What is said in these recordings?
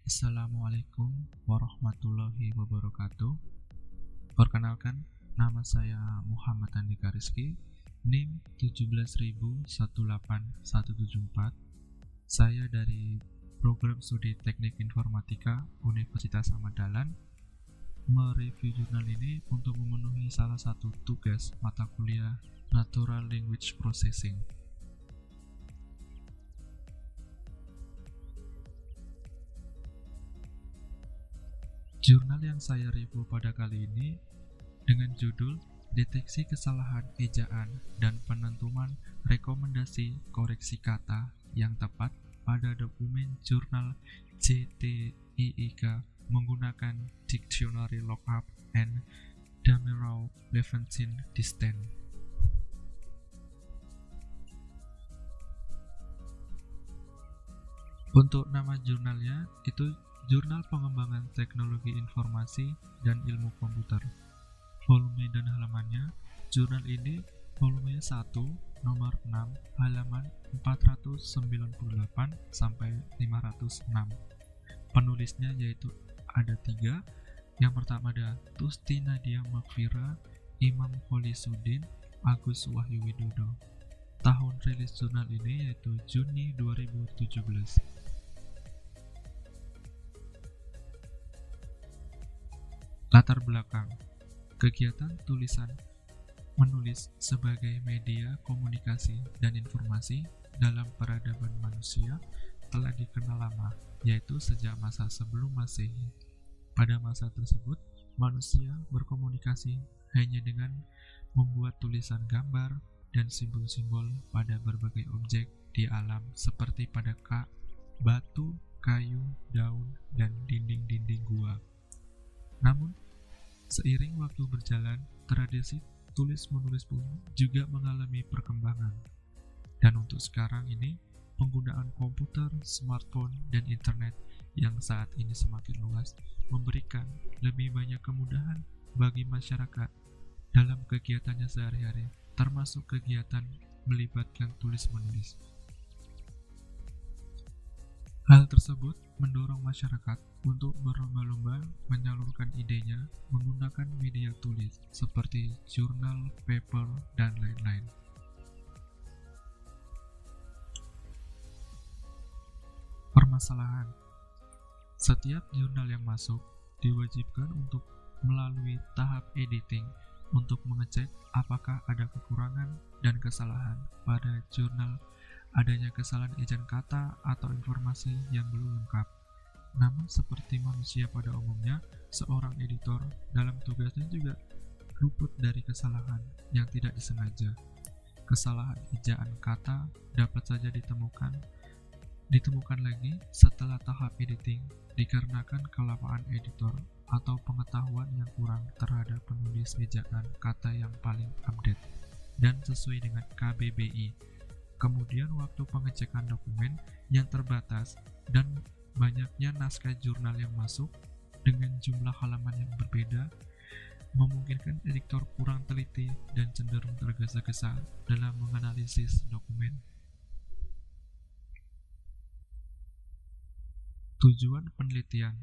Assalamualaikum warahmatullahi wabarakatuh. Perkenalkan, nama saya Muhammad Andika Rizky, NIM 17018-174. Saya dari Program Studi Teknik Informatika Universitas Ahmad Dahlan mereview jurnal ini untuk memenuhi salah satu tugas mata kuliah Natural Language Processing. Jurnal yang saya review pada kali ini dengan judul Deteksi Kesalahan Ejaan dan Penentuan Rekomendasi Koreksi Kata yang Tepat pada Dokumen Jurnal JTIIK menggunakan Dictionary Lookup and Damerow-Levensine Distance. Untuk nama jurnalnya itu Jurnal Pengembangan Teknologi Informasi dan Ilmu Komputer. Volume dan halamannya, jurnal ini volume 1, nomor 6, halaman 498 sampai 506. Penulisnya yaitu ada 3. Yang pertama ada Tusti Nadia Makfira, Imam Kholisuddin, Agus Wahyu Widodo. Tahun rilis jurnal ini yaitu Juni 2017. Latar belakang kegiatan tulisan menulis sebagai media komunikasi dan informasi dalam peradaban manusia telah dikenal lama, yaitu sejak masa sebelum Masehi. Pada masa tersebut, manusia berkomunikasi hanya dengan membuat tulisan gambar dan simbol-simbol pada berbagai objek di alam seperti pada batu, kayu, daun, dan dinding-dinding gua. Namun, seiring waktu berjalan, tradisi tulis-menulis pun juga mengalami perkembangan. Dan untuk sekarang ini, penggunaan komputer, smartphone, dan internet yang saat ini semakin luas memberikan lebih banyak kemudahan bagi masyarakat dalam kegiatannya sehari-hari, termasuk kegiatan melibatkan tulis-menulis. Hal tersebut mendorong masyarakat untuk berlomba-lomba menyalurkan idenya menggunakan media tulis seperti jurnal, paper, dan lain-lain. Permasalahan: setiap jurnal yang masuk diwajibkan untuk melalui tahap editing untuk mengecek apakah ada kekurangan dan kesalahan pada jurnal, adanya kesalahan ejaan kata atau informasi yang belum lengkap. Namun seperti manusia pada umumnya, seorang editor dalam tugasnya juga luput dari kesalahan yang tidak disengaja. Kesalahan ejaan kata dapat saja ditemukan lagi setelah tahap editing dikarenakan kelapaan editor atau pengetahuan yang kurang terhadap penulis ejaan kata yang paling update dan sesuai dengan KBBI. Kemudian waktu pengecekan dokumen yang terbatas dan banyaknya naskah jurnal yang masuk dengan jumlah halaman yang berbeda memungkinkan editor kurang teliti dan cenderung tergesa-gesa dalam menganalisis dokumen. Tujuan penelitian.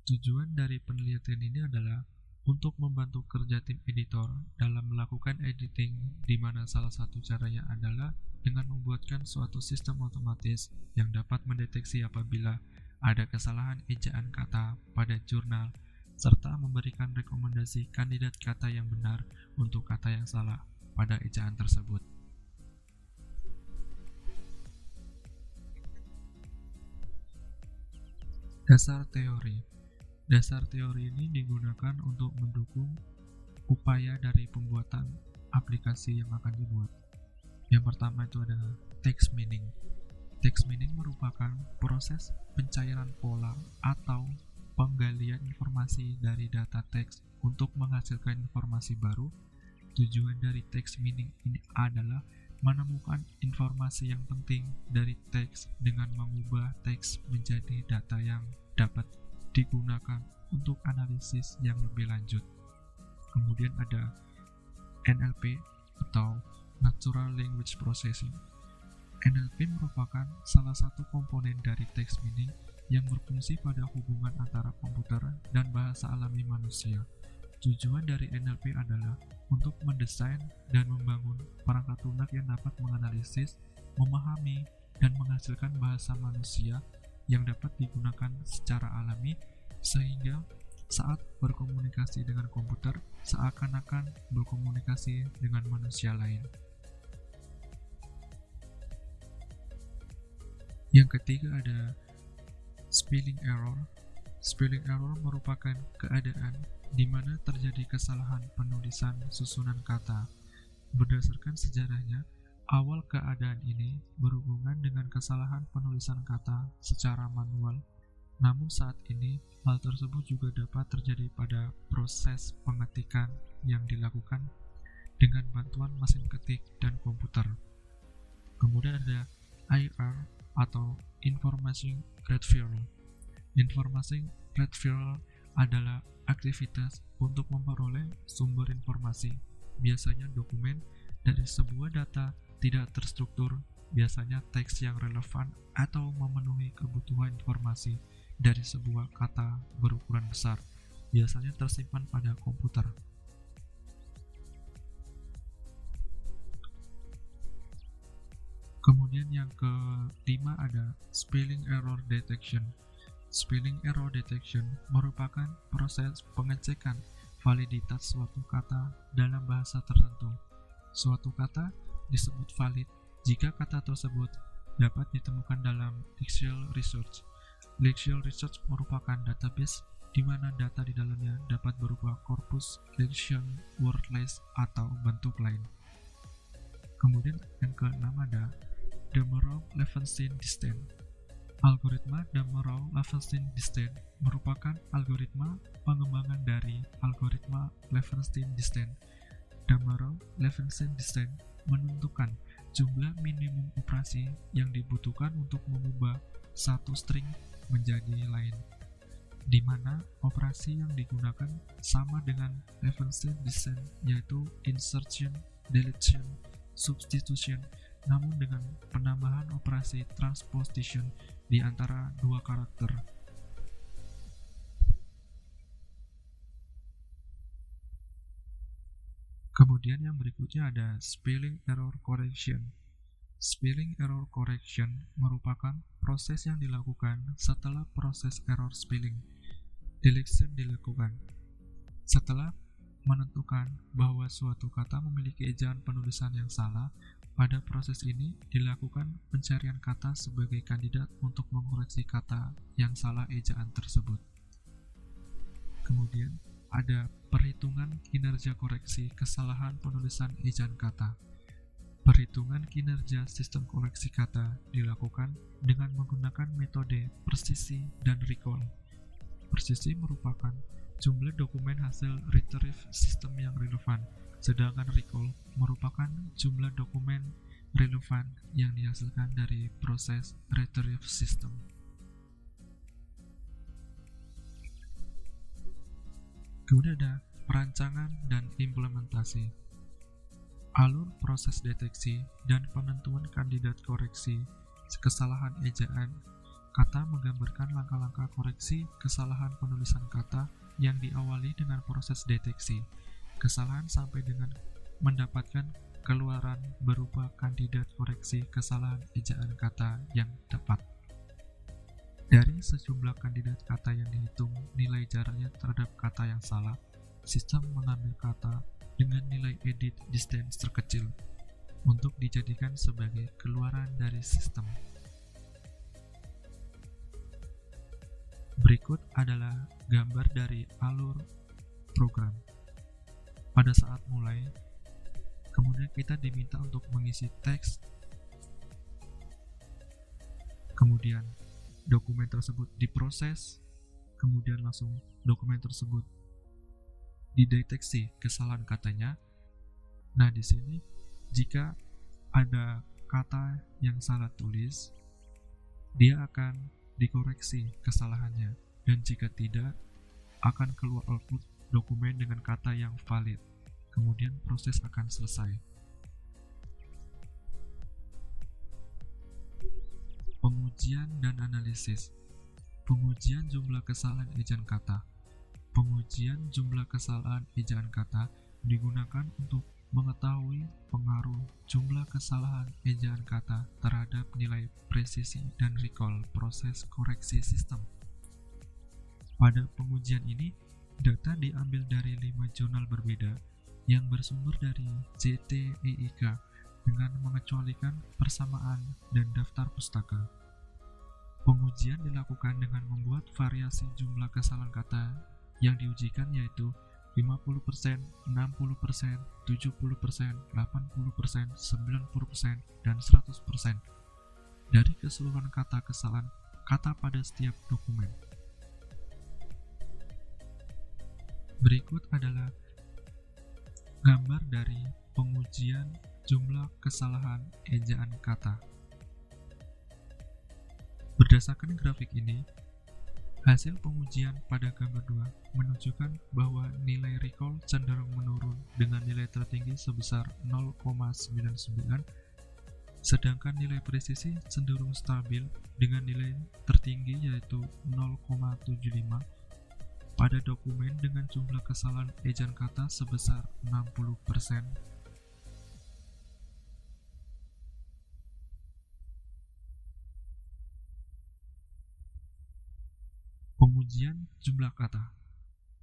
Tujuan dari penelitian ini adalah untuk membantu kerja tim editor dalam melakukan editing, di mana salah satu caranya adalah dengan membuatkan suatu sistem otomatis yang dapat mendeteksi apabila ada kesalahan ejaan kata pada jurnal, serta memberikan rekomendasi kandidat kata yang benar untuk kata yang salah pada ejaan tersebut. Dasar teori. Dasar teori ini digunakan untuk mendukung upaya dari pembuatan aplikasi yang akan dibuat. Yang pertama itu adalah text mining. Text mining merupakan proses pencairan pola atau penggalian informasi dari data teks untuk menghasilkan informasi baru. Tujuan dari text mining ini adalah menemukan informasi yang penting dari teks dengan mengubah teks menjadi data yang dapat digunakan untuk analisis yang lebih lanjut. Kemudian ada NLP atau Natural Language Processing. NLP merupakan salah satu komponen dari text mining yang berfungsi pada hubungan antara komputer dan bahasa alami manusia. Tujuan dari NLP adalah untuk mendesain dan membangun perangkat lunak yang dapat menganalisis, memahami, dan menghasilkan bahasa manusia yang dapat digunakan secara alami sehingga saat berkomunikasi dengan komputer seakan-akan berkomunikasi dengan manusia lain. Yang ketiga ada spelling error. Spelling error merupakan keadaan di mana terjadi kesalahan penulisan susunan kata. Berdasarkan sejarahnya, awal keadaan ini berhubungan dengan kesalahan penulisan kata secara manual. Namun saat ini, hal tersebut juga dapat terjadi pada proses pengetikan yang dilakukan dengan bantuan mesin ketik dan komputer. Kemudian ada IR atau Information Retrieval. Information Retrieval adalah aktivitas untuk memperoleh sumber informasi, biasanya dokumen, dari sebuah data tidak terstruktur, biasanya teks yang relevan atau memenuhi kebutuhan informasi dari sebuah kata berukuran besar, biasanya tersimpan pada komputer. Kemudian yang kelima ada spelling error detection. Spelling error detection merupakan proses pengecekan validitas suatu kata dalam bahasa tertentu. Suatu kata disebut valid jika kata tersebut dapat ditemukan dalam Lexical Research. Lexical Research merupakan database di mana data di dalamnya dapat berupa korpus, lexion, wordlist, atau bentuk lain. Kemudian yang keenam ada Demarov-Levenstein distance. Algoritma Demarov-Levenstein distance merupakan algoritma pengembangan dari algoritma Levenstein distance. Demarov-Levenstein distance menentukan jumlah minimum operasi yang dibutuhkan untuk mengubah satu string menjadi lain, di mana operasi yang digunakan sama dengan Levenstein distance, yaitu insertion, deletion, substitution, namun dengan penambahan operasi transposition di antara dua karakter. Kemudian yang berikutnya ada spelling error correction. Spelling error correction merupakan proses yang dilakukan setelah proses error spelling deletion dilakukan. Setelah menentukan bahwa suatu kata memiliki ejaan penulisan yang salah, pada proses ini dilakukan pencarian kata sebagai kandidat untuk mengoreksi kata yang salah ejaan tersebut. Kemudian ada perhitungan kinerja koreksi kesalahan penulisan ejaan kata. Perhitungan kinerja sistem koreksi kata dilakukan dengan menggunakan metode presisi dan recall. Presisi merupakan jumlah dokumen hasil retrieve sistem yang relevan, sedangkan recall merupakan jumlah dokumen relevan yang dihasilkan dari proses retrieve system. Kemudian ada perancangan dan implementasi. Alur proses deteksi dan penentuan kandidat koreksi kesalahan ejaan kata menggambarkan langkah-langkah koreksi kesalahan penulisan kata yang diawali dengan proses deteksi kesalahan sampai dengan mendapatkan keluaran berupa kandidat koreksi kesalahan ejaan kata yang tepat. Dari sejumlah kandidat kata yang dihitung nilai jaraknya terhadap kata yang salah, sistem mengambil kata dengan nilai edit distance terkecil untuk dijadikan sebagai keluaran dari sistem. Berikut adalah gambar dari alur program. Pada saat mulai, kemudian kita diminta untuk mengisi teks, kemudian dokumen tersebut diproses, kemudian langsung dokumen tersebut dideteksi kesalahan katanya. Nah, di sini jika ada kata yang salah tulis, dia akan dikoreksi kesalahannya, dan jika tidak, akan keluar output dokumen dengan kata yang valid. Kemudian proses akan selesai. Pengujian dan analisis. Pengujian jumlah kesalahan ejaan kata. Pengujian jumlah kesalahan ejaan kata digunakan untuk mengetahui pengaruh jumlah kesalahan ejaan kata terhadap nilai presisi dan recall proses koreksi sistem. Pada pengujian ini, data diambil dari 5 jurnal berbeda yang bersumber dari JTEIK dengan mengecualikan persamaan dan daftar pustaka. Pengujian dilakukan dengan membuat variasi jumlah kesalahan kata yang diujikan yaitu 50%, 60%, 70%, 80%, 90%, dan 100% dari keseluruhan kata kesalahan kata pada setiap dokumen. Berikut adalah gambar dari pengujian jumlah kesalahan ejaan kata. Berdasarkan grafik ini, hasil pengujian pada gambar 2 menunjukkan bahwa nilai recall cenderung menurun dengan nilai tertinggi sebesar 0,99, sedangkan nilai presisi cenderung stabil dengan nilai tertinggi yaitu 0,75 pada dokumen dengan jumlah kesalahan ejaan kata sebesar 60%. Pengujian jumlah kata.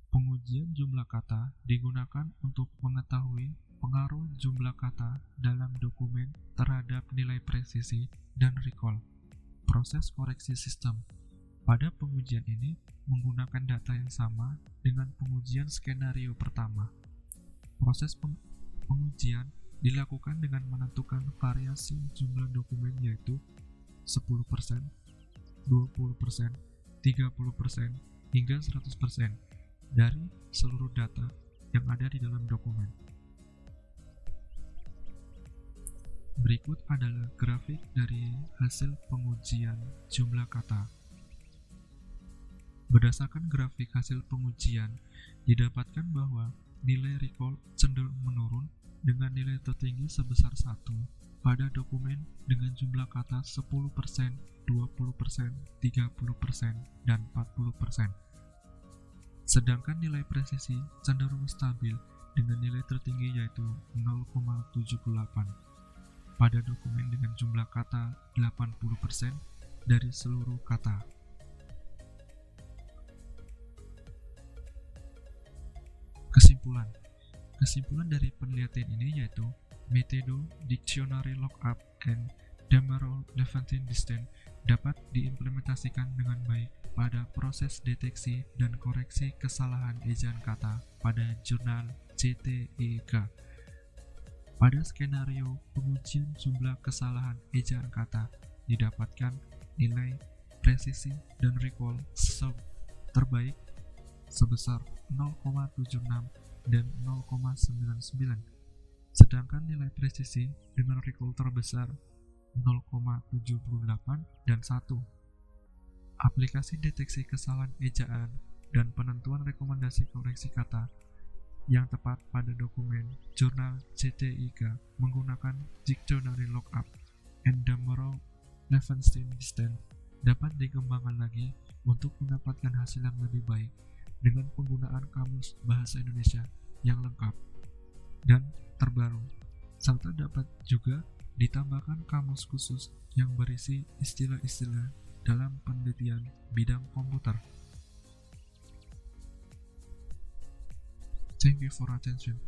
Pengujian jumlah kata digunakan untuk mengetahui pengaruh jumlah kata dalam dokumen terhadap nilai presisi dan recall proses koreksi sistem. Pada pengujian ini menggunakan data yang sama dengan pengujian skenario pertama. Proses pengujian dilakukan dengan menentukan variasi jumlah dokumen yaitu 10%, 20%, 30%, hingga 100% dari seluruh data yang ada di dalam dokumen. Berikut adalah grafik dari hasil pengujian jumlah kata. Berdasarkan grafik hasil pengujian, didapatkan bahwa nilai recall cenderung menurun dengan nilai tertinggi sebesar 1 pada dokumen dengan jumlah kata 10%, 20%, 30%, dan 40%. Sedangkan nilai presisi cenderung stabil dengan nilai tertinggi yaitu 0,78 pada dokumen dengan jumlah kata 80% dari seluruh kata. Kesimpulan dari penelitian ini yaitu metode Dictionary Lookup and Demerol-Levantine Distance dapat diimplementasikan dengan baik pada proses deteksi dan koreksi kesalahan ejaan kata pada jurnal JTEIK. Pada skenario pengujian jumlah kesalahan ejaan kata didapatkan nilai presisi dan recall terbaik sebesar 0,76 dan 0,99, sedangkan nilai presisi dengan recall terbesar 0,78 dan 1. Aplikasi deteksi kesalahan ejaan dan penentuan rekomendasi koreksi kata yang tepat pada dokumen jurnal JTEIK menggunakan Dictionary Lookup and Demerol-Levantine Distance dapat dikembangkan lagi untuk mendapatkan hasil yang lebih baik dengan penggunaan kamus bahasa Indonesia yang lengkap dan terbaru, serta dapat juga ditambahkan kamus khusus yang berisi istilah-istilah dalam penelitian bidang komputer. Thank you for attention.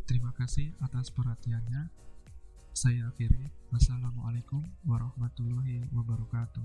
Terima kasih atas perhatiannya. Saya akhiri. Wassalamualaikum warahmatullahi wabarakatuh.